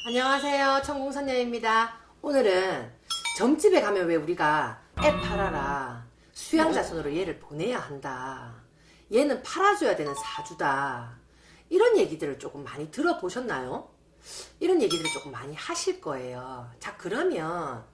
안녕하세요. 천공선녀입니다. 오늘은 점집에 가면 왜 우리가 애 팔아라, 수양자손으로 얘를 보내야 한다, 얘는 팔아줘야 되는 사주다, 이런 얘기들을 조금 많이 들어보셨나요? 이런 얘기들을 조금 많이 하실 거예요. 자, 그러면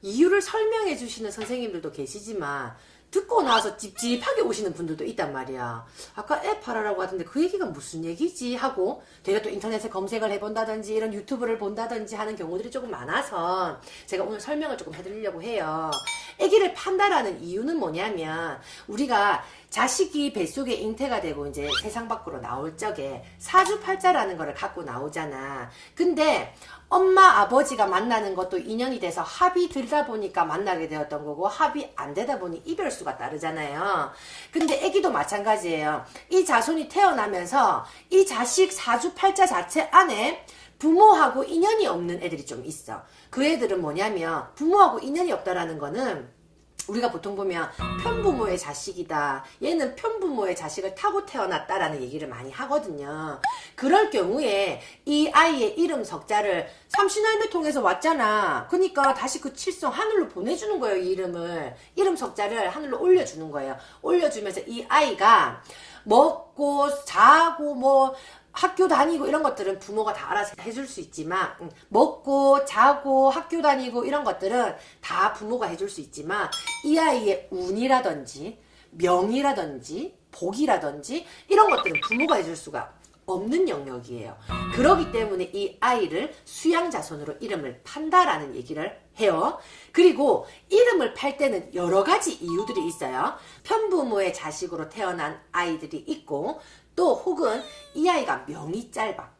이유를 설명해 주시는 선생님들도 계시지만 듣고 나서 찝찝하게 오시는 분들도 있단 말이야. 아까 애 팔아라고 하던데 그 얘기가 무슨 얘기지 하고 내가 또 인터넷에 검색을 해본다든지 이런 유튜브를 본다든지 하는 경우들이 조금 많아서 제가 오늘 설명을 조금 해드리려고 해요. 애기를 판다라는 이유는 뭐냐면 우리가 자식이 뱃속에 잉태가 되고 이제 세상 밖으로 나올 적에 사주팔자라는 거를 갖고 나오잖아. 근데 엄마 아버지가 만나는 것도 인연이 돼서 합이 들다 보니까 만나게 되었던 거고, 합이 안 되다 보니 이별수가 따르잖아요. 근데 애기도 마찬가지예요. 이 자손이 태어나면서 이 자식 사주팔자 자체 안에 부모하고 인연이 없는 애들이 좀 있어. 그 애들은 뭐냐면 부모하고 인연이 없다라는 거는 우리가 보통 보면 편부모의 자식이다, 얘는 편부모의 자식을 타고 태어났다라는 얘기를 많이 하거든요. 그럴 경우에 이 아이의 이름 석자를 삼신할매 통해서 왔잖아. 그러니까 다시 그 칠성 하늘로 보내주는 거예요. 이 이름을, 이름 석자를 하늘로 올려주는 거예요. 올려주면서 이 아이가 먹고 자고 뭐 학교 다니고 이런 것들은 부모가 다 알아서 해줄 수 있지만, 먹고 자고 학교 다니고 이런 것들은 다 부모가 해줄 수 있지만, 이 아이의 운이라든지 명이라든지 복이라든지 이런 것들은 부모가 해줄 수가 없는 영역이에요. 그렇기 때문에 이 아이를 수양자손으로 이름을 판다라는 얘기를 해요. 그리고 이름을 팔 때는 여러 가지 이유들이 있어요. 편부모의 자식으로 태어난 아이들이 있고, 또 혹은 이 아이가 명이 짧아.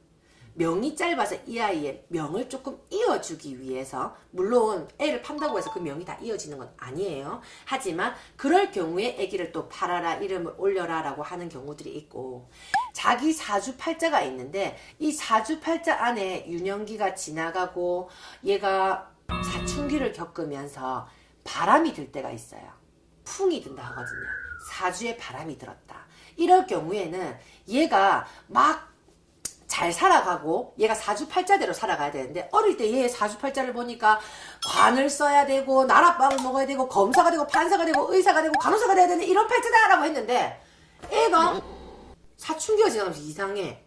명이 짧아서 이 아이의 명을 조금 이어주기 위해서, 물론 애를 판다고 해서 그 명이 다 이어지는 건 아니에요. 하지만 그럴 경우에 애기를 또 팔아라, 이름을 올려라 라고 하는 경우들이 있고, 자기 사주팔자가 있는데 이 사주팔자 안에 유년기가 지나가고 얘가 사춘기를 겪으면서 바람이 들 때가 있어요. 풍이 든다 하거든요. 사주에 바람이 들었다. 이럴 경우에는 얘가 막 잘 살아가고, 얘가 사주팔자대로 살아가야 되는데, 어릴 때 얘의 사주팔자를 보니까 관을 써야 되고 나랏밥을 먹어야 되고 검사가 되고 판사가 되고 의사가 되고 간호사가 돼야 되는 이런 팔자다라고 했는데, 애가 사춘기가 지나면서 이상해.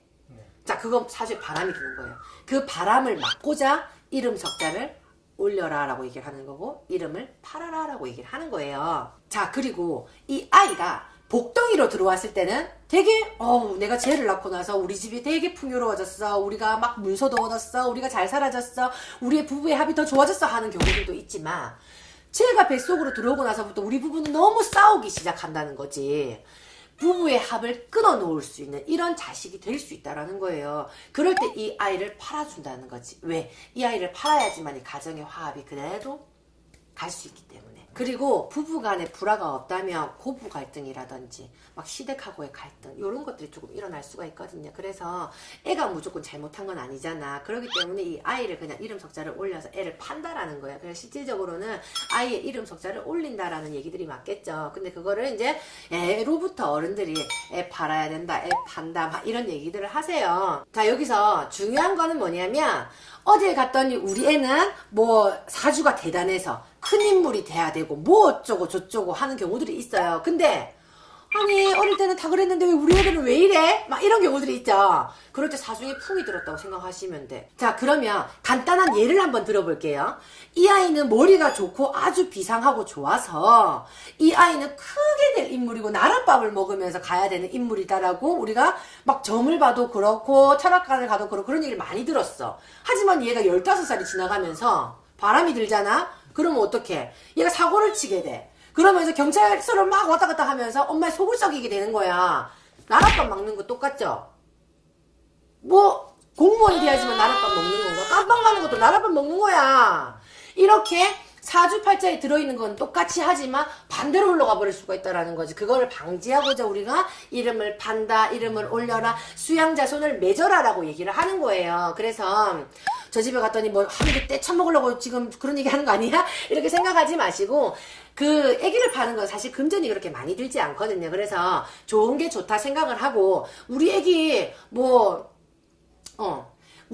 자, 그건 사주에 바람이 드는 거예요. 그 바람을 막고자 이름 석자를 올려라 라고 얘기를 하는 거고, 이름을 팔아라 라고 얘기를 하는 거예요. 자, 그리고 이 아이가 복덩이로 들어왔을 때는 되게 내가 쟤를 낳고 나서 우리 집이 되게 풍요로워졌어, 우리가 막 문서도 얻었어, 우리가 잘 살아졌어, 우리의 부부의 합이 더 좋아졌어 하는 경우들도 있지만, 쟤가 뱃속으로 들어오고 나서부터 우리 부부는 너무 싸우기 시작한다는 거지. 부부의 합을 끊어놓을 수 있는 이런 자식이 될 수 있다라는 거예요. 그럴 때 이 아이를 팔아준다는 거지. 왜? 이 아이를 팔아야지만 이 가정의 화합이 그래도 갈 수 있기 때문에. 그리고 부부간에 불화가 없다면 고부 갈등이라든지 막 시댁하고의 갈등, 이런 것들이 조금 일어날 수가 있거든요. 그래서 애가 무조건 잘못한 건 아니잖아. 그렇기 때문에 이 아이를 그냥 이름 석자를 올려서 애를 판다라는 거야. 그래서 실질적으로는 아이의 이름 석자를 올린다라는 얘기들이 맞겠죠. 근데 그거를 이제 애로부터 어른들이 애 팔아야 된다, 애 판다, 막 이런 얘기들을 하세요. 자, 여기서 중요한 거는 뭐냐면, 어딜 갔더니 우리 애는 뭐 사주가 대단해서 큰 인물이 돼야 되고 뭐 어쩌고 저쩌고 하는 경우들이 있어요. 근데 아니, 어릴 때는 다 그랬는데 왜 우리 애들은 왜 이래? 막 이런 경우들이 있죠. 그럴 때 사주에 풍이 들었다고 생각하시면 돼. 자, 그러면 간단한 예를 한번 들어볼게요. 이 아이는 머리가 좋고 아주 비상하고 좋아서 이 아이는 크게 될 인물이고 나랏밥을 먹으면서 가야 되는 인물이다라고 우리가 막 점을 봐도 그렇고 철학관을 가도 그렇고 그런 얘기를 많이 들었어. 하지만 얘가 15살이 지나가면서 바람이 들잖아? 그러면 어떡해? 얘가 사고를 치게 돼. 그러면서 경찰서를 막 왔다 갔다 하면서 엄마의 속을 썩이게 되는 거야. 나랏밥 먹는 거 똑같죠? 뭐 공무원이 돼야지만 나랏밥 먹는 건가? 깜빵 가는 것도 나랏밥 먹는 거야. 이렇게 사주팔자에 들어있는 건 똑같이 하지만 반대로 흘러가 버릴 수가 있다라는 거지. 그거를 방지하고자 우리가 이름을 판다, 이름을 올려라, 수양자손을 맺어라 라고 얘기를 하는 거예요. 그래서 저 집에 갔더니 뭐 하루에 떼쳐먹으려고 지금 그런 얘기 하는 거 아니야? 이렇게 생각하지 마시고, 그 애기를 파는 건 사실 금전이 그렇게 많이 들지 않거든요. 그래서 좋은 게 좋다 생각을 하고, 우리 애기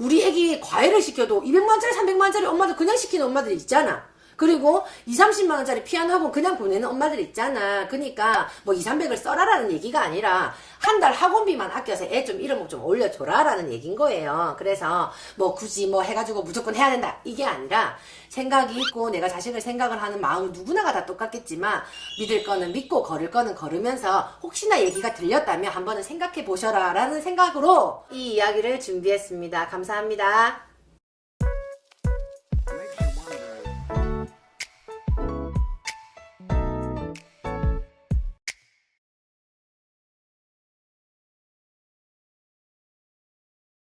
우리 애기 과외를 시켜도 200만원짜리 300만원짜리 엄마들 그냥 시키는 엄마들 있잖아. 그리고 2, 30만원짜리 피아노 학원 그냥 보내는 엄마들 있잖아. 그러니까 뭐 2, 300을 써라라는 얘기가 아니라 한 달 학원비만 아껴서 애 좀 이런 거 좀 올려줘라라는 얘기인 거예요. 그래서 뭐 굳이 뭐 해가지고 무조건 해야 된다 이게 아니라 생각이 있고 내가 자식을 생각을 하는 마음은 누구나가 다 똑같겠지만 믿을 거는 믿고 걸을 거는 걸으면서 혹시나 얘기가 들렸다면 한번은 생각해 보셔라 라는 생각으로 이 이야기를 준비했습니다. 감사합니다.